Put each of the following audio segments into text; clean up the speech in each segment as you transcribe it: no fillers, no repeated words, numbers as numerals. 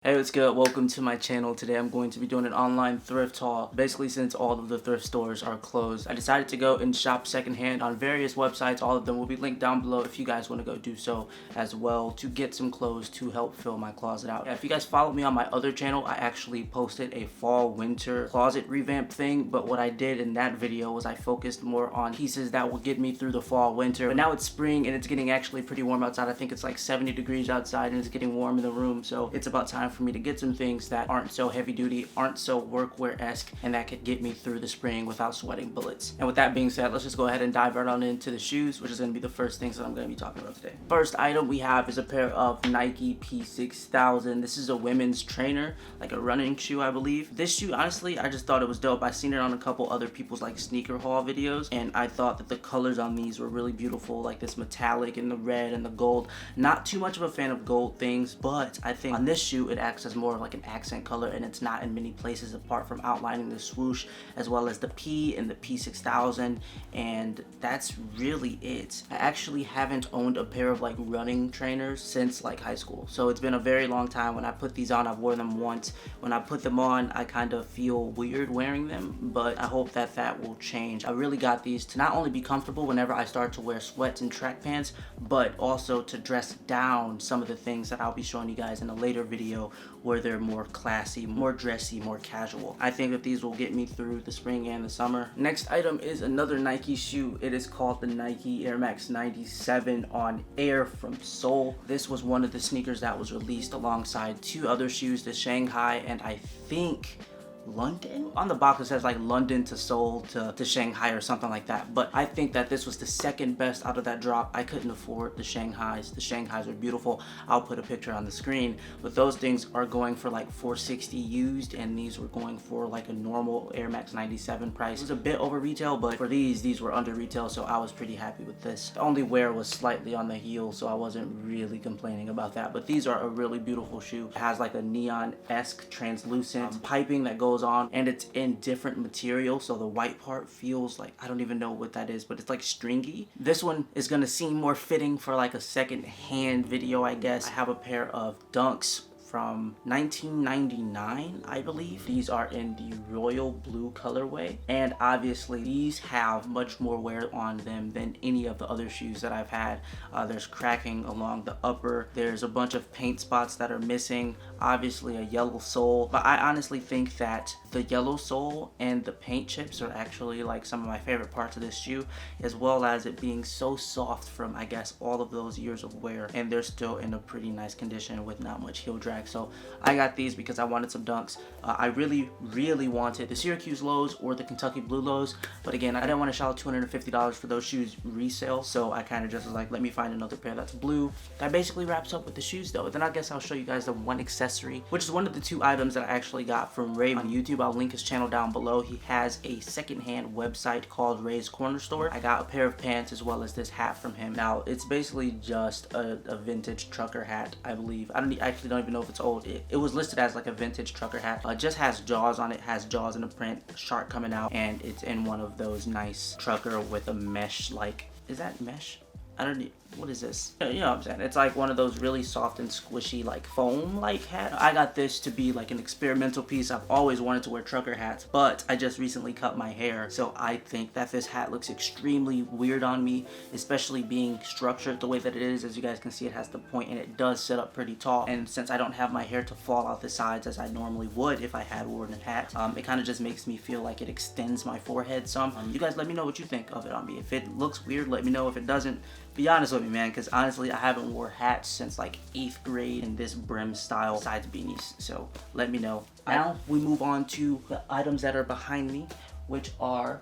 Hey, what's good? Welcome to my channel. Today I'm going to be doing an online thrift haul. Basically, since all of the thrift stores are closed, I decided to go and shop secondhand on various websites. All of them will be linked down below if you guys want to go do so as well, to get some clothes to help fill my closet out. If you guys follow me on my other channel, I actually posted a fall winter closet revamp thing, but what I did in that video was I focused more on pieces that will get me through the fall winter. But now it's spring and it's getting actually pretty warm outside. I think it's like 70 degrees outside and it's getting warm in the room, so it's about time for me to get some things that aren't so heavy duty, aren't so workwear-esque, and that could get me through the spring without sweating bullets. And with that being said, let's just go ahead and dive right on into the shoes, which is going to be the first things that I'm going to be talking about today. First item we have is a pair of Nike P6000. This is a women's trainer, like a running shoe, I believe. This shoe, honestly, I just thought it was dope. I seen it on a couple other people's like sneaker haul videos, and I thought that the colors on these were really beautiful, like this metallic and the red and the gold. Not too much of a fan of gold things, but I think on this shoe it acts as more of like an accent color, and it's not in many places apart from outlining the swoosh as well as the P and the P6000, and that's really it. I actually haven't owned a pair of like running trainers since like high school, so it's been a very long time. When I put these on, I've worn them once. When I put them on, I kind of feel weird wearing them, but I hope that that will change. I really got these to not only be comfortable whenever I start to wear sweats and track pants, but also to dress down some of the things that I'll be showing you guys in a later video where they're more classy, more dressy, more casual. I think that these will get me through the spring and the summer. Next item is another Nike shoe. It is called the Nike Air Max 97 on Air from Seoul. This was one of the sneakers that was released alongside two other shoes, the Shanghai and I think London. On the box it says like London to Seoul to Shanghai or something like that, but I think that this was the second best out of that drop. I couldn't afford the Shanghais. The Shanghais are beautiful. I'll put a picture on the screen, but those things are going for like $460 used, and these were going for like a normal Air Max 97 price. It was a bit over retail, but for these were under retail, so I was pretty happy with this. The only wear was slightly on the heel, so I wasn't really complaining about that, but these are a really beautiful shoe. It has like a neon-esque translucent piping that goes on, and it's in different material, so the white part feels like, I don't even know what that is, but it's like stringy. This one is gonna seem more fitting for like a second hand video, I guess. I have a pair of Dunks from 1999, I believe. These are in the royal blue colorway, and obviously these have much more wear on them than any of the other shoes that I've had. There's cracking along the upper, there's a bunch of paint spots that are missing, obviously a yellow sole, but I honestly think that the yellow sole and the paint chips are actually like some of my favorite parts of this shoe, as well as it being so soft from, I guess, all of those years of wear, and they're still in a pretty nice condition with not much heel drag. So I got these because I wanted some Dunks. I really wanted the Syracuse lows or the Kentucky blue lows, but again, I didn't want to shell out $250 for those shoes resale, so I kind of just was like, let me find another pair that's blue. That basically wraps up with the shoes though. Then I guess I'll show you guys the one accessory, which is one of the two items that I actually got from Ray on YouTube. I'll link his channel down below. He has a secondhand website called Ray's Corner Store. I got a pair of pants as well as this hat from him. Now, it's basically just a vintage trucker hat, I believe. I actually don't even know if it's old. It was listed as like a vintage trucker hat. Just has jaws on it, has jaws in the print, a shark coming out, and it's in one of those nice trucker with a mesh, like, is that mesh? I don't know. What is this? You know what I'm saying? It's like one of those really soft and squishy like foam like hats. I got this to be like an experimental piece. I've always wanted to wear trucker hats, but I just recently cut my hair, so I think that this hat looks extremely weird on me, especially being structured the way that it is. As you guys can see, it has the point and it does sit up pretty tall, and since I don't have my hair to fall out the sides as I normally would if I had worn a hat, it kind of just makes me feel like it extends my forehead some. You guys let me know what you think of it on me. If it looks weird, let me know. If it doesn't, be honest with me, man, because honestly I haven't wore hats since like 8th grade in this brim style besides beanies, so let me know. Now we move on to the items that are behind me, which are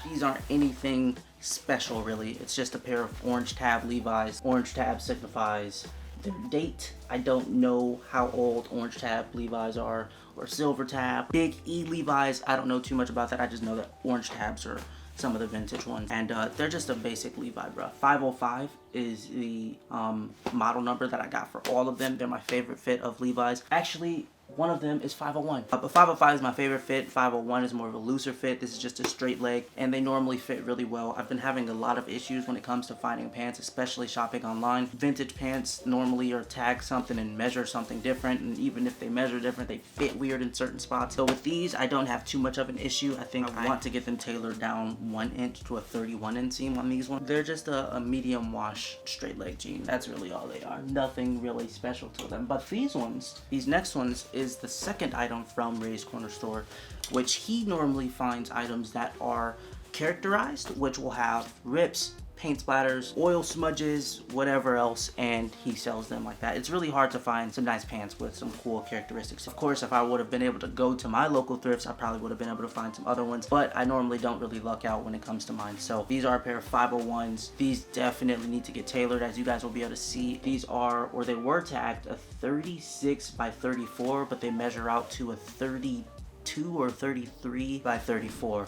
these aren't anything special really. It's just a pair of orange tab Levi's. Orange tab signifies their date. I don't know how old orange tab Levi's are, or silver tab. Big E Levi's, I don't know too much about that. I just know that orange tabs are some of the vintage ones, and they're just a basic Levi, bro. 505 is the model number that I got for all of them. They're my favorite fit of Levi's. Actually, one of them is 501. But 505 is my favorite fit. 501 is more of a looser fit. This is just a straight leg, and they normally fit really well. I've been having a lot of issues when it comes to finding pants, especially shopping online. Vintage pants normally are tagged something and measure something different, and even if they measure different, they fit weird in certain spots. So with these, I don't have too much of an issue. I think I want to get them tailored down 1 inch to a 31 inseam on these ones. They're just a medium wash straight leg jean. That's really all they are. Nothing really special to them. But these next ones is the second item from Ray's Corner Store, which he normally finds items that are characterized, which will have rips, paint splatters, oil smudges, whatever else, and he sells them like that. It's really hard to find some nice pants with some cool characteristics. Of course, if I would have been able to go to my local thrifts, I probably would have been able to find some other ones, but I normally don't really luck out when it comes to mine. So these are a pair of 501s. These definitely need to get tailored, as you guys will be able to see. These are, or they were tagged, a 36 by 34, but they measure out to a 32 or 33 by 34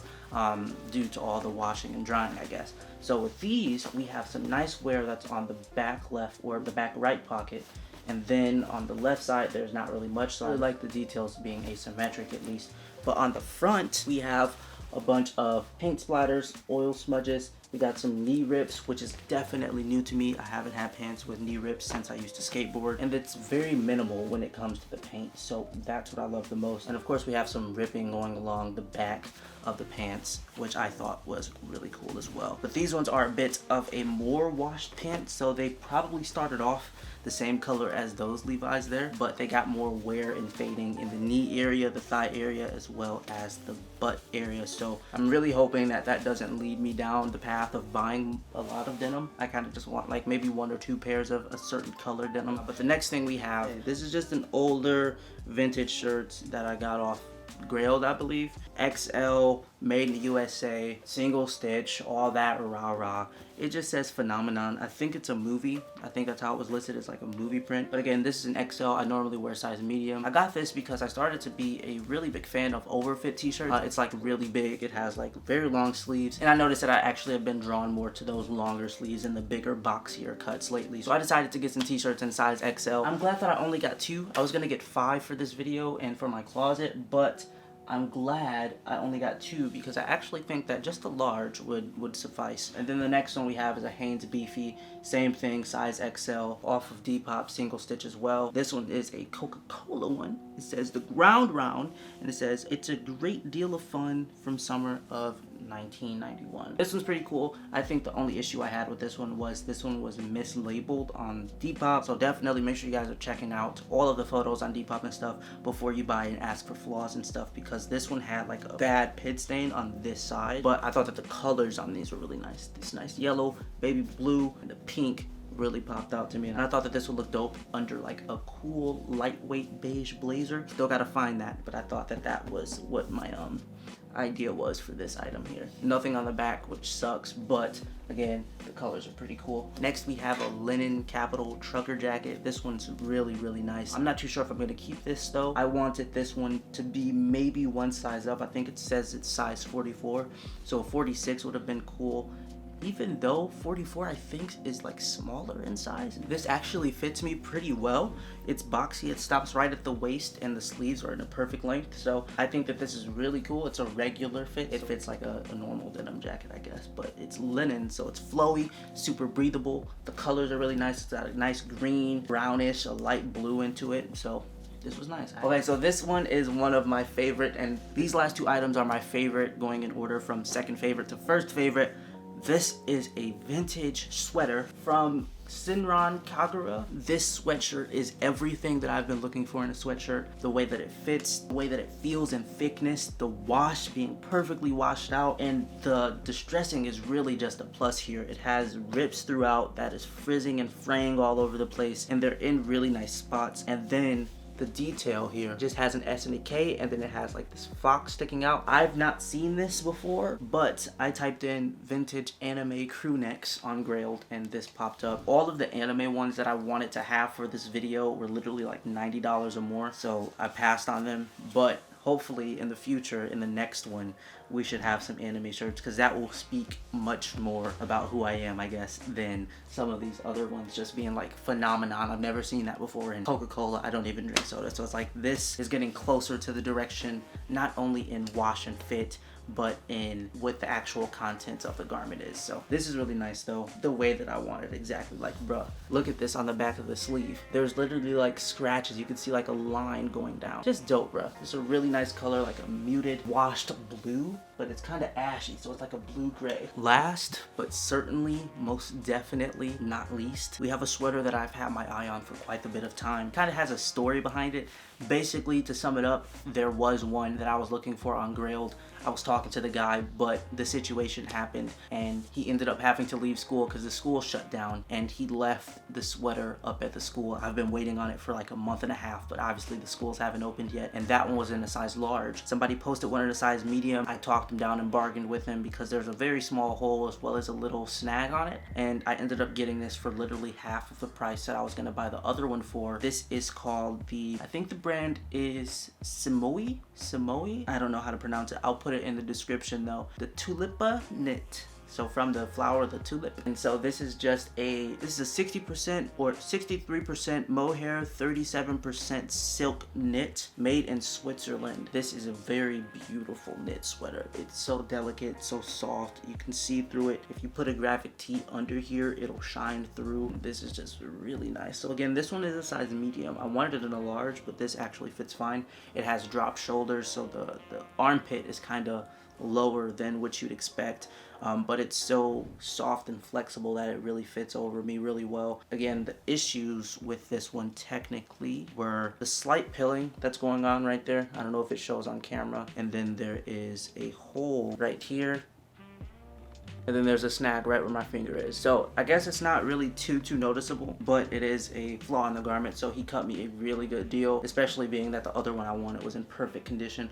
due to all the washing and drying, I guess. So with these, we have some nice wear that's on the back left or the back right pocket, and then on the left side there's not really much, so I like the details being asymmetric at least. But on the front we have a bunch of paint splatters, oil smudges. We got some knee rips, which is definitely new to me. I haven't had pants with knee rips since I used to skateboard, and it's very minimal when it comes to the paint, so that's what I love the most. And of course we have some ripping going along the back of the pants, which I thought was really cool as well. But these ones are a bit of a more washed pant, so they probably started off the same color as those Levi's there, but they got more wear and fading in the knee area, the thigh area, as well as the butt area. So I'm really hoping that that doesn't lead me down the path of buying a lot of denim. I kind of just want like maybe 1 or 2 pairs of a certain color denim. But the next thing we have, this is just an older vintage shirt that I got off Grailed, I believe. XL, made in the USA, single stitch, all that rah. It just says Phenomenon. I think it's a movie. I think that's how it was listed, as like a movie print. But again, this is an XL. I normally wear size medium. I got this because I started to be a really big fan of overfit t-shirts. It's like really big. It has like very long sleeves, and I noticed that I actually have been drawn more to those longer sleeves and the bigger boxier cuts lately. So I decided to get some t-shirts in size XL. I'm glad that I only got 2. I was gonna get 5 for this video and for my closet, but I'm glad I only got 2 because I actually think that just a large would suffice. And then the next one we have is a Hanes Beefy. Same thing, size XL, off of Depop, single stitch as well. This one is a Coca-Cola one. It says the ground round, and it says it's a great deal of fun from summer of 1991. This one's pretty cool. I think the only issue I had with this one was mislabeled on Depop. So definitely make sure you guys are checking out all of the photos on Depop and stuff before you buy and ask for flaws and stuff, because this one had like a bad pit stain on this side. But I thought that the colors on these were really nice. This nice yellow, baby blue, and the pink really popped out to me, and I thought that this would look dope under like a cool lightweight beige blazer. Still gotta find that, but I thought that that was what my idea was for this item here. Nothing on the back, which sucks, but again, the colors are pretty cool. Next we have a linen Capital trucker jacket. This one's really nice. I'm not too sure if I'm gonna keep this though. I wanted this one to be maybe 1 size up. I think it says it's size 44, so 46 would have been cool. Even though 44 I think is like smaller in size. This actually fits me pretty well. It's boxy, it stops right at the waist, and the sleeves are in a perfect length. So I think that this is really cool. It's a regular fit. It fits like a normal denim jacket, I guess, but it's linen, so it's flowy, super breathable. The colors are really nice. It's got a nice green, brownish, a light blue into it. So this was nice. Okay, so this one is one of my favorite, and these last 2 items are my favorite, going in order from second favorite to first favorite. This is a vintage sweater from Sinran Kagura. This sweatshirt is everything that I've been looking for in a sweatshirt. The way that it fits, the way that it feels in thickness, the wash being perfectly washed out, and the distressing is really just a plus here. It has rips throughout that is frizzing and fraying all over the place, and they're in really nice spots. And then the detail here just has an S and a K, and then it has like this fox sticking out. I've not seen this before, but I typed in vintage anime crew necks on Grailed and this popped up. All of the anime ones that I wanted to have for this video were literally like $90 or more, so I passed on them. But hopefully in the future, in the next one, we should have some anime shirts, because that will speak much more about who I am, I guess, than some of these other ones just being like phenomenon. I've never seen that before in Coca-Cola. I don't even drink soda. So it's like this is getting closer to the direction, not only in wash and fit, but in what the actual contents of the garment is. So this is really nice though, the way that I want it exactly. Like, bruh, look at this on the back of the sleeve. There's literally like scratches. You can see like a line going down. Just dope, bruh. It's a really nice color, like a muted washed blue, but it's kind of ashy, so it's like a blue-gray. Last, but certainly most definitely not least, we have a sweater that I've had my eye on for quite a bit of time. Kind of has a story behind it. Basically, to sum it up, there was one that I was looking for on Grailed. I was talking to the guy, but the situation happened and he ended up having to leave school because the school shut down, and he left the sweater up at the school. I've been waiting on it for like a month and a half, but obviously the schools haven't opened yet, and that one was in a size large. Somebody posted one in a size medium. I talked him down and bargained with him because there's a very small hole as well as a little snag on it, and I ended up getting this for literally half of the price that I was going to buy the other one for. This is called I think the brand is Simoe? I don't know how to pronounce it. I'll put it in the description though. The Tulipa knit. So from the flower of the tulip. And so this is just this is a 60% or 63% mohair, 37% silk knit, made in Switzerland. This is a very beautiful knit sweater. It's so delicate, so soft. You can see through it. If you put a graphic tee under here, it'll shine through. This is just really nice. So again, this one is a size medium. I wanted it in a large, but this actually fits fine. It has drop shoulders, so the armpit is kind of lower than what you'd expect, but it's so soft and flexible that it really fits over me really well. Again, the issues with this one technically were the slight pilling that's going on right there. I don't know if it shows on camera, and then there is a hole right here, and then there's a snag right where my finger is. So I guess it's not really too noticeable, but it is a flaw in the garment. So he cut me a really good deal, especially being that the other one I wanted was in perfect condition.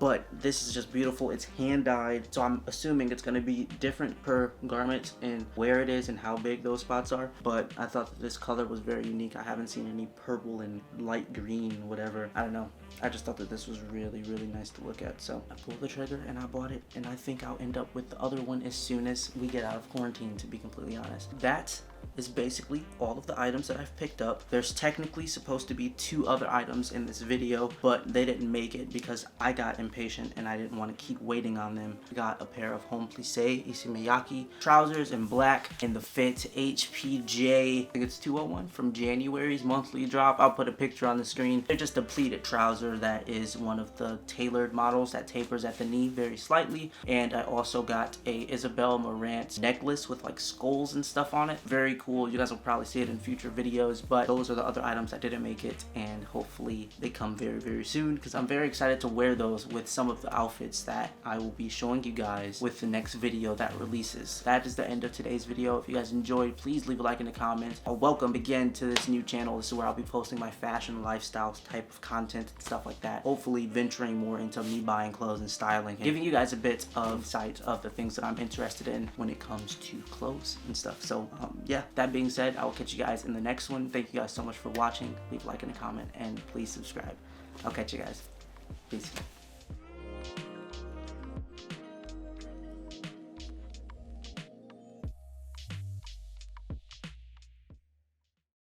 But this is just beautiful. It's hand dyed, so I'm assuming it's going to be different per garment and where it is and how big those spots are. But I thought that this color was very unique. I haven't seen any purple and light green, whatever. I don't know. I just thought that this was really nice to look at. So I pulled the trigger and I bought it, and I think I'll end up with the other one as soon as we get out of quarantine, to be completely honest. That is basically all of the items that I've picked up. There's technically supposed to be 2 other items in this video, but they didn't make it because I got impatient and I didn't want to keep waiting on them. I got a pair of Home Plissé Isimiyaki trousers in black in the fit HPJ, I think it's 201 from January's monthly drop. I'll put a picture on the screen. They're just a pleated trouser that is one of the tailored models that tapers at the knee very slightly. And I also got a Isabel Marant necklace with like skulls and stuff on it. Very cool. You guys will probably see it in future videos, but those are the other items that didn't make it, and hopefully they come very soon, because I'm very excited to wear those with some of the outfits that I will be showing you guys with the next video that releases. That is the end of today's video. If you guys enjoyed, please leave a like in the comments. Welcome again to this new channel. This is where I'll be posting my fashion lifestyle type of content and stuff like that, hopefully venturing more into me buying clothes and styling, and giving you guys a bit of insight of the things that I'm interested in when it comes to clothes and stuff. So yeah, that being said, I will catch you guys in the next one. Thank you guys so much for watching. Leave a like and a comment, and please subscribe. I'll catch you guys. Peace.